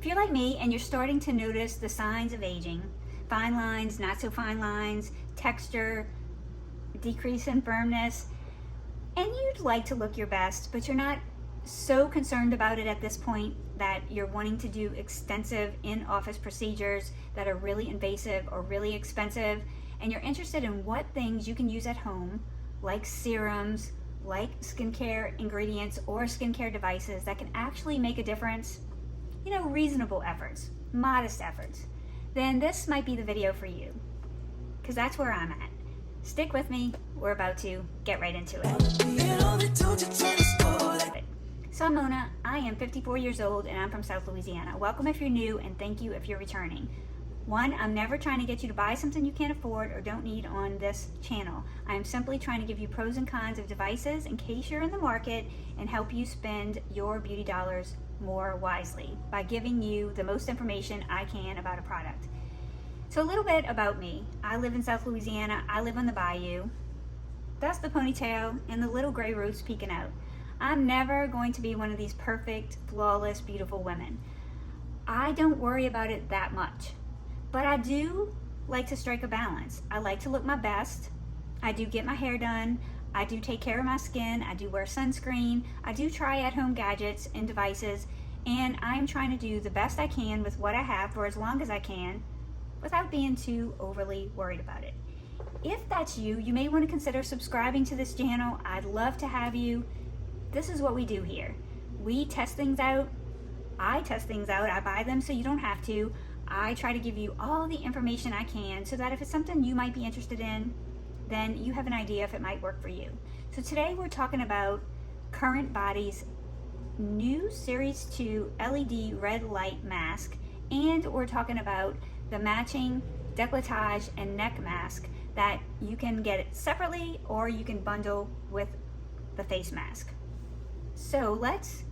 you're like me and you're starting to notice the signs of aging, fine lines, not so fine lines, texture, decrease in firmness, and you'd like to look your best, but you're not so concerned about it at this point that you're wanting to do extensive in-office procedures that are really invasive or really expensive, and you're interested in what things you can use at home, like serums, like skincare ingredients or skincare devices that can actually make a difference, reasonable efforts, modest efforts, then this might be the video for you, because that's where I'm at. Stick with me, we're about to get right into it. So I'm Mona, I am 54 years old and I'm from South Louisiana. Welcome if you're new and thank you if you're returning. One, I'm never trying to get you to buy something you can't afford or don't need on this channel. I am simply trying to give you pros and cons of devices in case you're in the market and help you spend your beauty dollars more wisely by giving you the most information I can about a product. So a little bit about me. I live in South Louisiana. I live on the bayou. That's the ponytail and the little gray roots peeking out. I'm never going to be one of these perfect, flawless, beautiful women. I don't worry about it that much. But I do like to strike a balance. I like to look my best. I do get my hair done. I do take care of my skin. I do wear sunscreen. I do try at-home gadgets and devices. And I'm trying to do the best I can with what I have for as long as I can without being too overly worried about it. If that's you, you may want to consider subscribing to this channel. I'd love to have you. This is what we do here. We test things out. I test things out. I buy them so you don't have to. I try to give you all the information I can so that if it's something you might be interested in, then you have an idea if it might work for you. So today we're talking about CurrentBody's new Series 2 LED red light mask, and we're talking about the matching décolletage and neck mask that you can get it separately or you can bundle with the face mask. So let's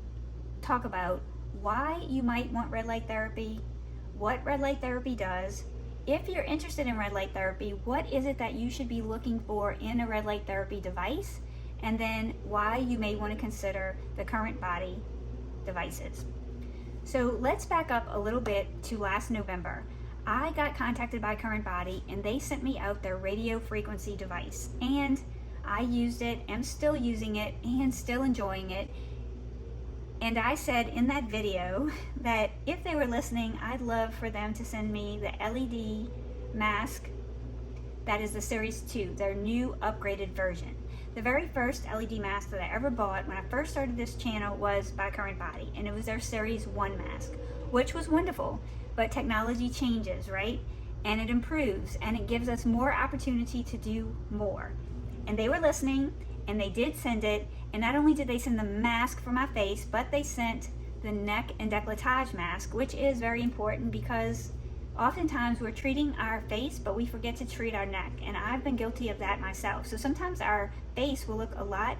talk about why you might want red light therapy, what red light therapy does. If you're interested in red light therapy, what is it that you should be looking for in a red light therapy device? And then why you may want to consider the CurrentBody devices. So let's back up a little bit to last November. I got contacted by CurrentBody and they sent me out their radio frequency device. And I used it, am still using it, and still enjoying it. And I said in that video that if they were listening, I'd love for them to send me the LED mask that is the Series 2, their new upgraded version. The very first LED mask that I ever bought when I first started this channel was by CurrentBody, and it was their Series 1 mask, which was wonderful, but technology changes, right? And it improves, and it gives us more opportunity to do more. And they were listening, and they did send it. And not only did they send the mask for my face, but they sent the neck and décolletage mask, which is very important because oftentimes we're treating our face, but we forget to treat our neck. And I've been guilty of that myself. So sometimes our face will look a lot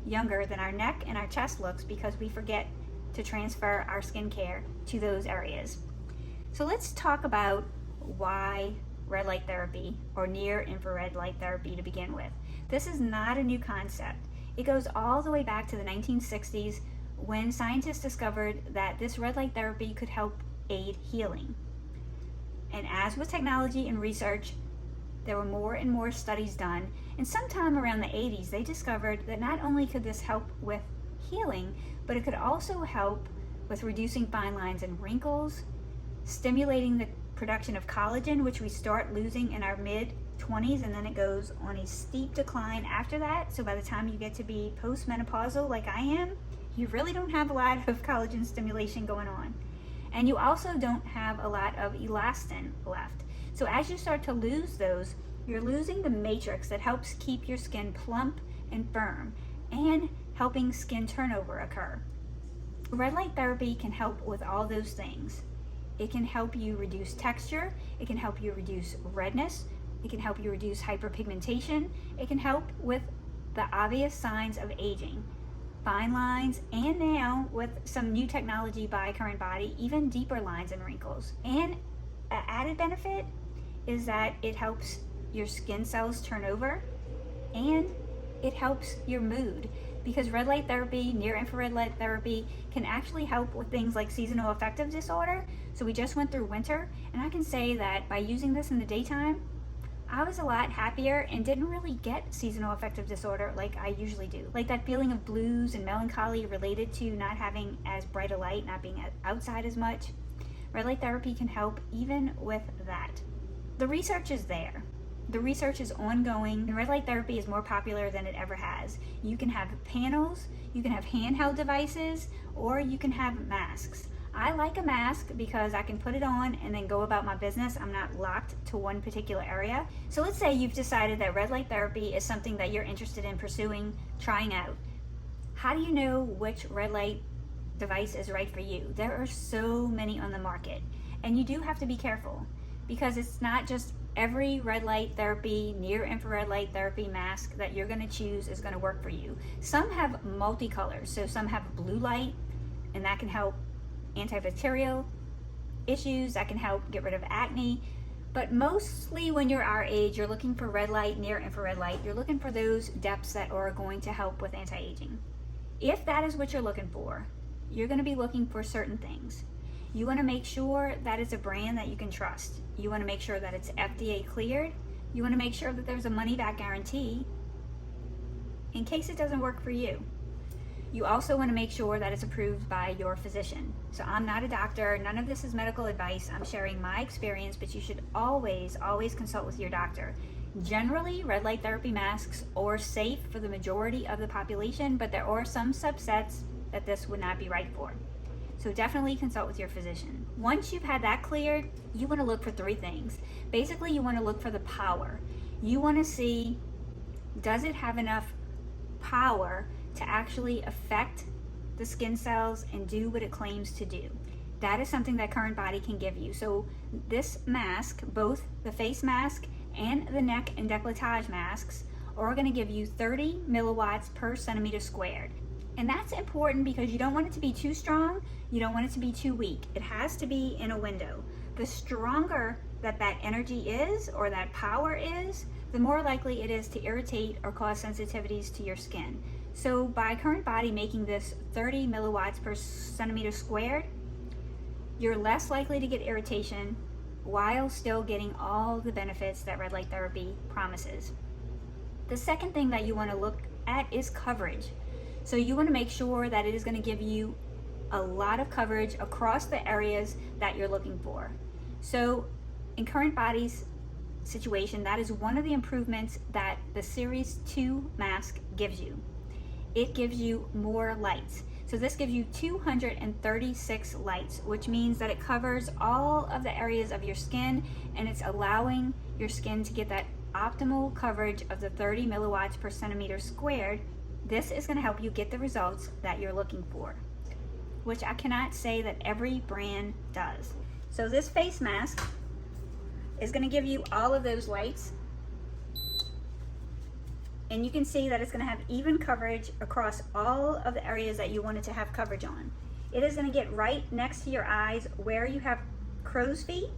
younger than our neck and our chest looks because we forget to transfer our skincare to those areas. So let's talk about why red light therapy or near infrared light therapy to begin with. This is not a new concept. It goes all the way back to the 1960s when scientists discovered that this red light therapy could help aid healing. And as with technology and research, there were more and more studies done. And sometime around the 80s, they discovered that not only could this help with healing, but it could also help with reducing fine lines and wrinkles, stimulating the production of collagen, which we start losing in our mid-20s, and then it goes on a steep decline after that. So by the time you get to be postmenopausal like I am, you really don't have a lot of collagen stimulation going on. And you also don't have a lot of elastin left. So as you start to lose those, you're losing the matrix that helps keep your skin plump and firm and helping skin turnover occur. Red light therapy can help with all those things. It can help you reduce texture, it can help you reduce redness, it can help you reduce hyperpigmentation, it can help with the obvious signs of aging, fine lines, and now with some new technology by CurrentBody, even deeper lines and wrinkles. And an added benefit is that it helps your skin cells turn over and it helps your mood. because red light therapy, near infrared light therapy, can actually help with things like seasonal affective disorder. So we just went through winter, and I can say that by using this in the daytime, I was a lot happier and didn't really get seasonal affective disorder like I usually do. Like that feeling of blues and melancholy related to not having as bright a light, not being outside as much. Red light therapy can help even with that. The research is there. The research is ongoing, and red light therapy is more popular than it ever has. You can have panels, you can have handheld devices, or you can have masks. I like a mask because I can put it on and then go about my business. I'm not locked to one particular area. So let's say you've decided that red light therapy is something that you're interested in pursuing, trying out. How do you know which red light device is right for you? There are so many on the market, and you do have to be careful because it's not just every red light therapy, near infrared light therapy mask that you're going to choose is going to work for you. Some have multicolors, so some have blue light, and that can help antibacterial issues, that can help get rid of acne. But mostly when you're our age, you're looking for red light, near infrared light. You're looking for those depths that are going to help with anti-aging. If that is what you're looking for, you're going to be looking for certain things. You want to make sure that it's a brand that you can trust. You want to make sure that it's FDA cleared. You want to make sure that there's a money back guarantee in case it doesn't work for you. You also want to make sure that it's approved by your physician. So I'm not a doctor. None of this is medical advice. I'm sharing my experience, but you should always consult with your doctor. Generally, red light therapy masks are safe for the majority of the population, but there are some subsets that this would not be right for. So definitely consult with your physician. Once you've had that cleared, you want to look for three things. Basically, you want to look for the power. You want to see, does it have enough power to actually affect the skin cells and do what it claims to do? That is something that CurrentBody can give you. So this mask, both the face mask and the neck and décolletage masks, are going to give you 30 milliwatts per centimeter squared. And that's important because you don't want it to be too strong, you don't want it to be too weak. It has to be in a window. The stronger that energy is, or that power is, the more likely it is to irritate or cause sensitivities to your skin. So by CurrentBody making this 30 milliwatts per centimeter squared, you're less likely to get irritation while still getting all the benefits that red light therapy promises. The second thing that you want to look at is coverage. So you want to make sure that it is going to give you a lot of coverage across the areas that you're looking for. So in CurrentBody's situation, that is one of the improvements that the Series 2 mask gives you. It gives you more lights. So this gives you 236 lights, which means that it covers all of the areas of your skin, and it's allowing your skin to get that optimal coverage of the 30 milliwatts per centimeter squared. This is going to help you get the results that you're looking for, which I cannot say that every brand does. So this face mask is going to give you all of those lights, and you can see that it's going to have even coverage across all of the areas that you want it to have coverage on. It is going to get right next to your eyes where you have crow's feet.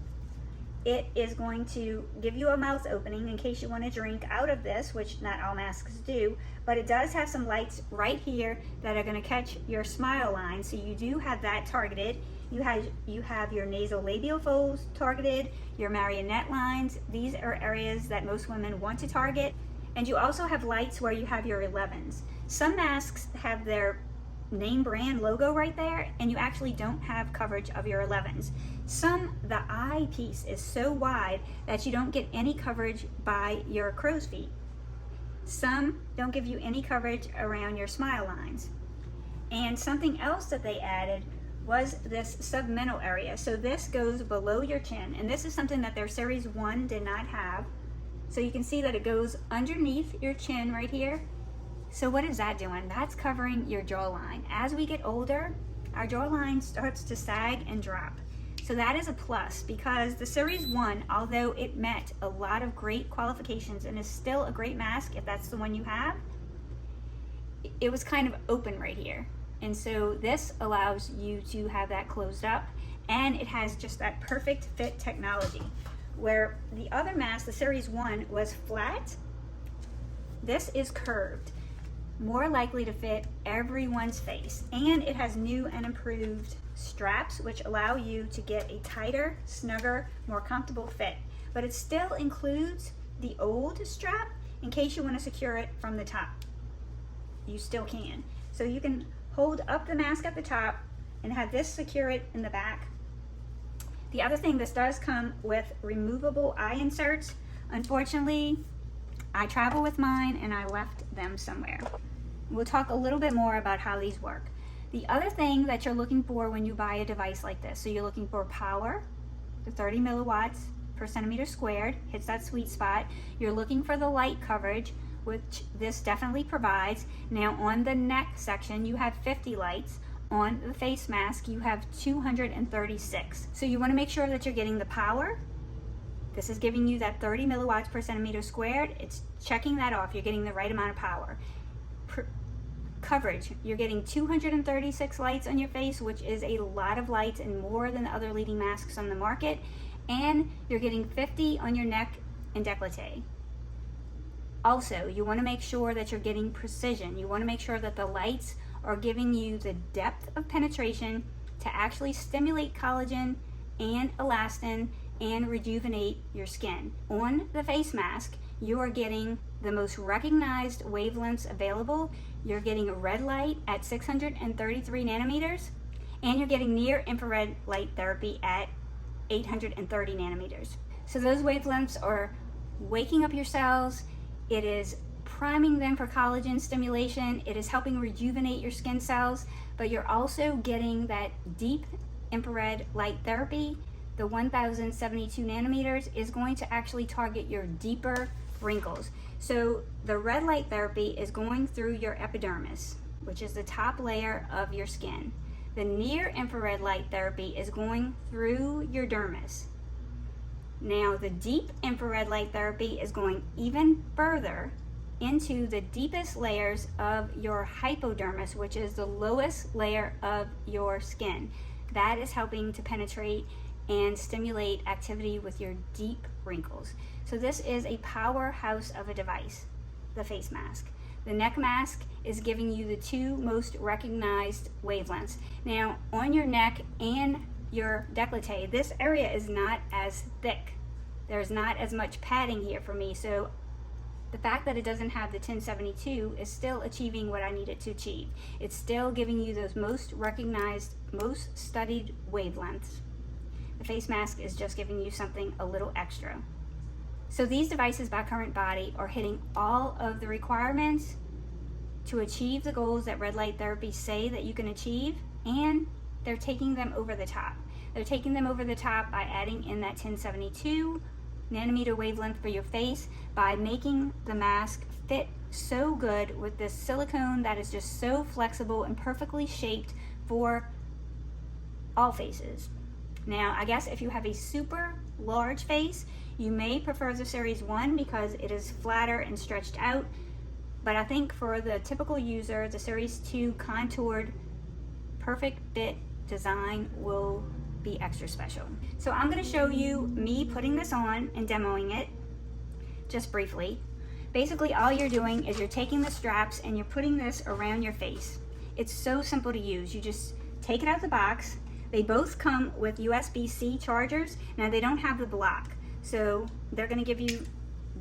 It is going to give you a mouth opening in case you want to drink out of this, which not all masks do, but it does have some lights right here that are going to catch your smile line, so you do have that targeted. You have your nasal labial folds targeted, your marionette lines. These are areas that most women want to target. And you also have lights where you have your 11s. Some masks have their name brand logo right there, and you actually don't have coverage of your 11s. Some, the eye piece is so wide that you don't get any coverage by your crow's feet. Some don't give you any coverage around your smile lines. And something else that they added was this submental area. So this goes below your chin, and this is something that their Series 1 did not have. So you can see that it goes underneath your chin right here. So what is that doing? That's covering your jawline. As we get older, our jawline starts to sag and drop. So that is a plus, because the Series 1, although it met a lot of great qualifications and is still a great mask if that's the one you have, it was kind of open right here. And so this allows you to have that closed up, and it has just that perfect fit technology. Where the other mask, the Series 1, was flat, this is curved. more likely to fit everyone's face. And it has new and improved straps, which allow you to get a tighter, snugger, more comfortable fit. But it still includes the old strap in case you want to secure it from the top. You still can. So you can hold up the mask at the top and have this secure it in the back. The other thing, this does come with removable eye inserts. Unfortunately, I travel with mine and I left them somewhere. We'll talk a little bit more about how these work. The other thing that you're looking for when you buy a device like this, so you're looking for power, the 30 milliwatts per centimeter squared, hits that sweet spot. You're looking for the light coverage, which this definitely provides. Now on the neck section, you have 50 lights. On the face mask, you have 236. So you want to make sure that you're getting the power. This is giving you that 30 milliwatts per centimeter squared. It's checking that off. You're getting the right amount of power. Coverage, you're getting 236 lights on your face, which is a lot of lights and more than the other leading masks on the market. And you're getting 50 on your neck and décolleté. Also, you want to make sure that you're getting precision. You want to make sure that the lights are giving you the depth of penetration to actually stimulate collagen and elastin and rejuvenate your skin. On the face mask, you are getting the most recognized wavelengths available. You're getting a red light at 633 nanometers, and you're getting near infrared light therapy at 830 nanometers. So those wavelengths are waking up your cells. It is priming them for collagen stimulation. It is helping rejuvenate your skin cells, but you're also getting that deep infrared light therapy. The 1072 nanometers is going to actually target your deeper wrinkles. So the red light therapy is going through your epidermis, which is the top layer of your skin. The near infrared light therapy is going through your dermis. Now the deep infrared light therapy is going even further into the deepest layers of your hypodermis, which is the lowest layer of your skin. That is helping to penetrate and stimulate activity with your deep wrinkles. So this is a powerhouse of a device, the face mask. The neck mask is giving you the two most recognized wavelengths. Now on your neck and your décolleté, this area is not as thick. There's not as much padding here for me, so the fact that it doesn't have the 1072 is still achieving what I need it to achieve. It's still giving you those most recognized, most studied wavelengths. The face mask is just giving you something a little extra. So these devices by CurrentBody are hitting all of the requirements to achieve the goals that red light therapy say that you can achieve, and they're taking them over the top. They're taking them over the top by adding in that 1072 nanometer wavelength for your face, by making the mask fit so good with this silicone that is just so flexible and perfectly shaped for all faces. Now, I guess if you have a super large face, you may prefer the Series 1 because it is flatter and stretched out, but I think for the typical user, the Series 2 contoured, perfect fit design will be extra special. So I'm going to show you me putting this on and demoing it just briefly. Basically, all you're doing is you're taking the straps and you're putting this around your face. It's so simple to use. You just take it out of the box. They both come with USB-C chargers. Now they don't have the block, so they're going to give you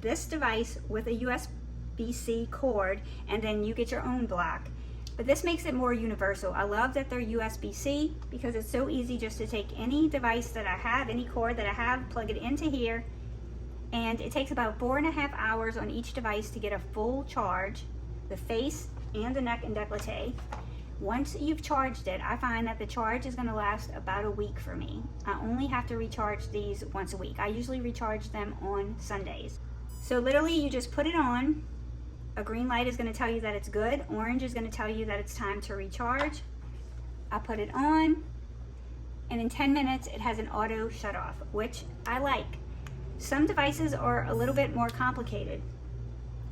this device with a USB-C cord, and then you get your own block. But this makes it more universal. I love that they're USB-C because it's so easy just to take any device that I have, any cord that I have, plug it into here, and it takes about 4.5 hours on each device to get a full charge, the face and the neck and décolleté. Once you've charged it, I find that the charge is going to last about a week for me. I only have to recharge these once a week. I usually recharge them on Sundays. So literally you just put it on. A green light is going to tell you that it's good. Orange is going to tell you that it's time to recharge. I put it on, and in 10 minutes it has an auto shut off, which I like. Some devices are a little bit more complicated.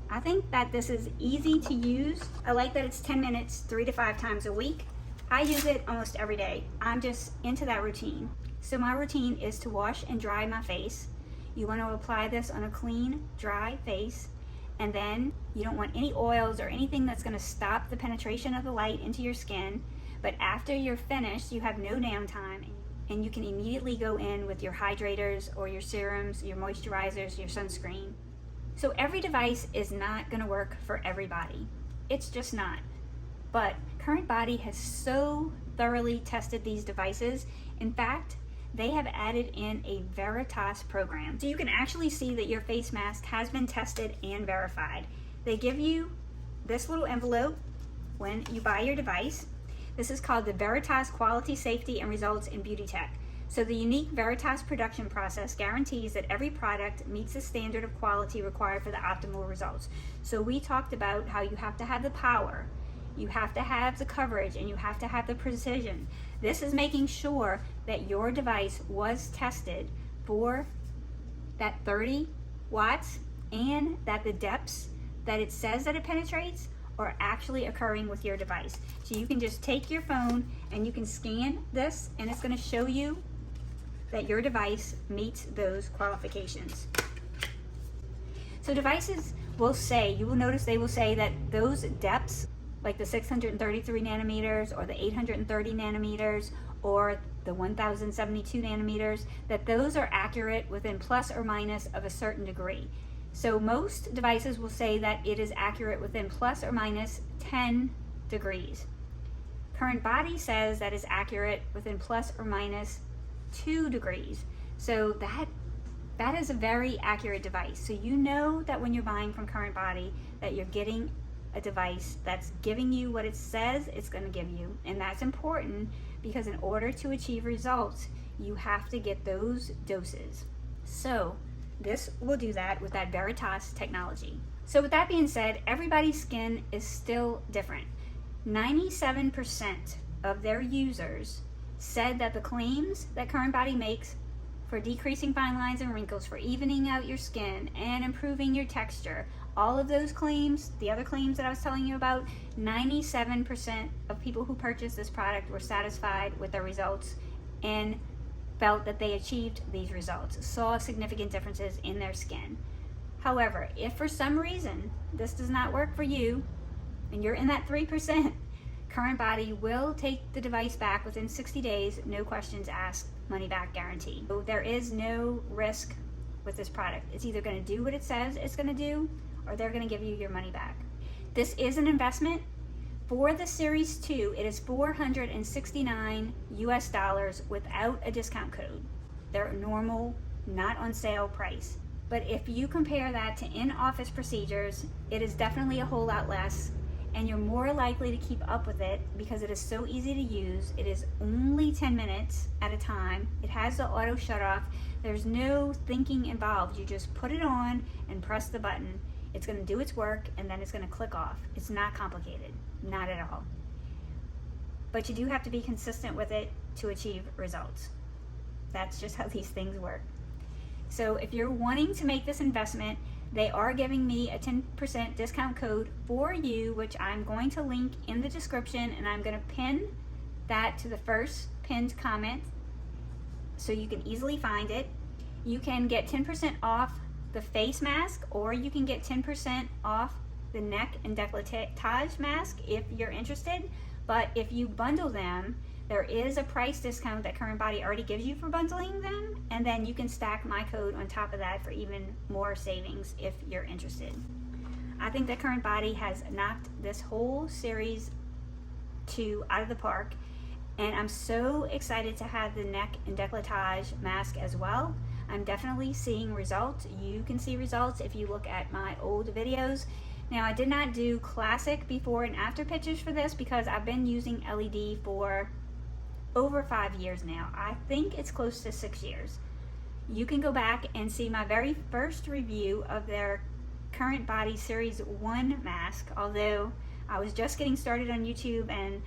I think that this is easy to use. I like that it's 10 minutes 3 to 5 times a week. I use it almost every day. I'm just into that routine. So my routine is to wash and dry my face. You want to apply this on a clean, dry face, And then you don't want any oils or anything that's going to stop the penetration of the light into your skin. But after you're finished, you have no downtime, and you can immediately go in with your hydrators or your serums, your moisturizers, your sunscreen. So every device is not going to work for everybody. It's just not. But CurrentBody has so thoroughly tested these devices. In fact, they have added in a Veritas program. So you can actually see that your face mask has been tested and verified. They give you this little envelope when you buy your device. This is called the Veritas Quality, Safety, and Results in Beauty Tech. So the unique Veritas production process guarantees that every product meets the standard of quality required for the optimal results. So we talked about how you have to have the power, you have to have the coverage, and you have to have the precision. This is making sure that your device was tested for that 30 watts and that the depths that it says that it penetrates are actually occurring with your device. So you can just take your phone and you can scan this, and it's going to show you that your device meets those qualifications. So devices will say, you will notice they will say that those depths, like the 633 nanometers or the 830 nanometers or the 1072 nanometers, that those are accurate within plus or minus of a certain degree. So most devices will say that it is accurate within plus or minus 10 degrees. CurrentBody says that is accurate within plus or minus 2 degrees. So that is a very accurate device. So you know that when you're buying from CurrentBody that you're getting a device that's giving you what it says it's going to give you. And that's important because in order to achieve results, you have to get those doses. So this will do that with that Veritas technology. So with that being said, everybody's skin is still different. 97% of their users said that the claims that CurrentBody makes for decreasing fine lines and wrinkles, for evening out your skin and improving your texture, all of those claims, the other claims that I was telling you about, 97% of people who purchased this product were satisfied with their results and felt that they achieved these results, saw significant differences in their skin. However, if for some reason this does not work for you and you're in that 3%, CurrentBody will take the device back within 60 days, no questions asked, money back guarantee. So there is no risk with this product. It's either going to do what it says it's going to do, or they're going to give you your money back. This is an investment. For the Series 2, it is $469 US without a discount code. Their normal, not on sale price. But if you compare that to in-office procedures, it is definitely a whole lot less, and you're more likely to keep up with it because it is so easy to use. It is only 10 minutes at a time. It has the auto shut off. There's no thinking involved. You just put it on and press the button. It's going to do its work and then it's going to click off. It's not complicated, not at all. But you do have to be consistent with it to achieve results. That's just how these things work. So if you're wanting to make this investment, they are giving me a 10% discount code for you, which I'm going to link in the description, and I'm going to pin that to the first pinned comment so you can easily find it. You can get 10% off the face mask, or you can get 10% off the neck and décolletage mask if you're interested. But if you bundle them, there is a price discount that CurrentBody already gives you for bundling them, and then you can stack my code on top of that for even more savings if you're interested. I think that CurrentBody has knocked this whole Series 2 out of the park, and I'm so excited to have the neck and décolletage mask as well. I'm definitely seeing results. You can see results if you look at my old videos. Now, I did not do classic before and after pictures for this because I've been using LED for over 5 years now. I think it's close to 6 years. You can go back and see my very first review of their CurrentBody Series 1 mask, although I was just getting started on YouTube and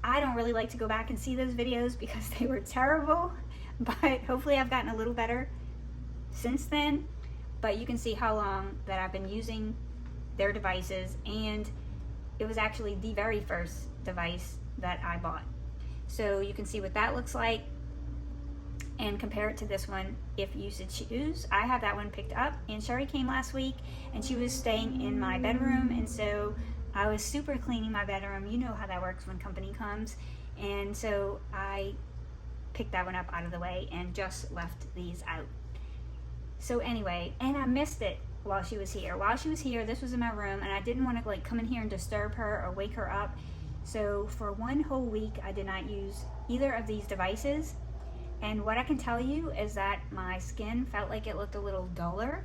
I don't really like to go back and see those videos because they were terrible, but hopefully I've gotten a little better since then. But you can see how long that I've been using their devices, and it was actually the very first device that I bought. So you can see what that looks like. and compare it to this one if you should choose. I have that one picked up, and Sherry came last week and she was staying in my bedroom, and so I was super cleaning my bedroom. You know how that works when company comes, and so I picked that one up out of the way and just left these out. So anyway, and I missed it while she was here. While she was here, this was in my room, and I didn't want to like come in here and disturb her or wake her up. So for one whole week, I did not use either of these devices. And what I can tell you is that my skin felt like it looked a little duller.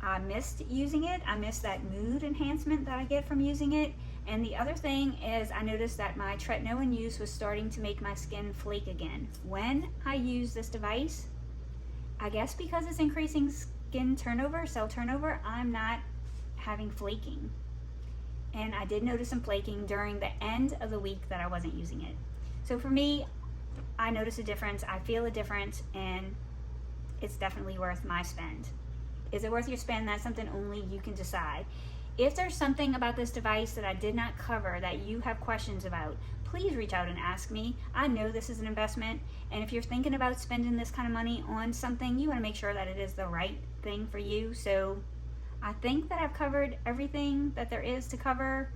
I missed using it. I missed that mood enhancement that I get from using it. And the other thing is I noticed that my tretinoin use was starting to make my skin flake again. When I use this device, I guess because it's increasing skin turnover, cell turnover, I'm not having flaking. And I did notice some flaking during the end of the week that I wasn't using it. So for me, I notice a difference, I feel a difference, and it's definitely worth my spend. Is it worth your spend? That's something only you can decide. If there's something about this device that I did not cover that you have questions about, please reach out and ask me. I know this is an investment, and if you're thinking about spending this kind of money on something, you want to make sure that it is the right thing for you. So I think that I've covered everything that there is to cover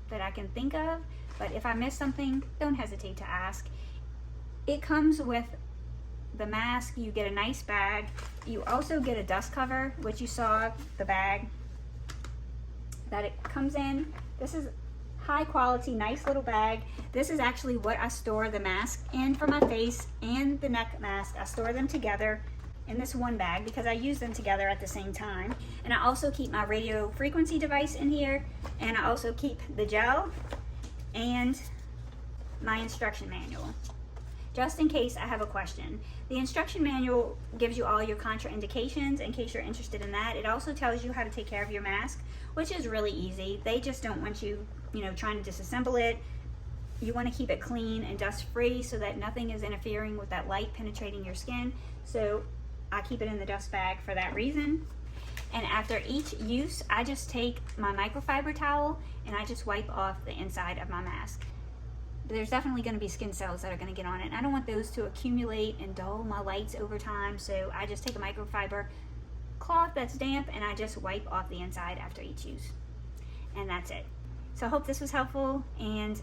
that I can think of, but if I miss something, don't hesitate to ask. It comes with the mask. You get a nice bag. You also get a dust cover, which you saw the bag that it comes in. This is high quality, nice little bag. This is actually what I store the mask in for my face and the neck mask. I store them together in this one bag because I use them together at the same time. And I also keep my radio frequency device in here, and I also keep the gel and my instruction manual, just in case I have a question. The instruction manual gives you all your contraindications in case you're interested in that. It also tells you how to take care of your mask, which is really easy. They just don't want you, trying to disassemble it. You want to keep it clean and dust free so that nothing is interfering with that light penetrating your skin. So I keep it in the dust bag for that reason. And after each use, I just take my microfiber towel and I just wipe off the inside of my mask. There's definitely going to be skin cells that are going to get on it, and I don't want those to accumulate and dull my lights over time, so I just take a microfiber cloth that's damp and I just wipe off the inside after each use. And that's it. So I hope this was helpful, and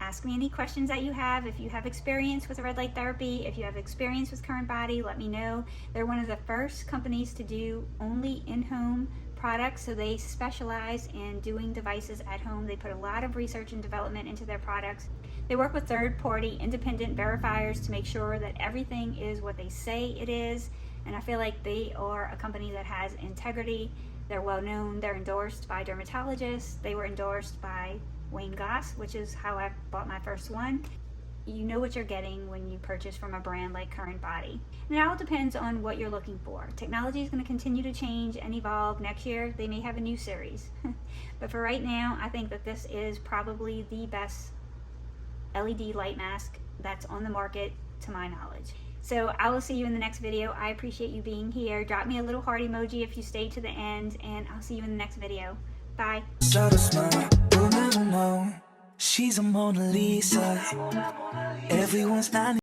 ask me any questions that you have. If you have experience with red light therapy, if you have experience with CurrentBody, let me know. They're one of the first companies to do only in-home products, so they specialize in doing devices at home. They put a lot of research and development into their products. They work with third-party independent verifiers to make sure that everything is what they say it is, and I feel like they are a company that has integrity. They're well known. They're endorsed by dermatologists. They were endorsed by Wayne Goss, which is how I bought my first one. You know what you're getting when you purchase from a brand like CurrentBody. And it all depends on what you're looking for. Technology is going to continue to change and evolve. Next year, they may have a new series. But for right now, I think that this is probably the best LED light mask that's on the market to my knowledge. So I will see you in the next video. I appreciate you being here. Drop me a little heart emoji if you stayed to the end, and I'll see you in the next video. Bye. She's a Mona Lisa. Everyone's not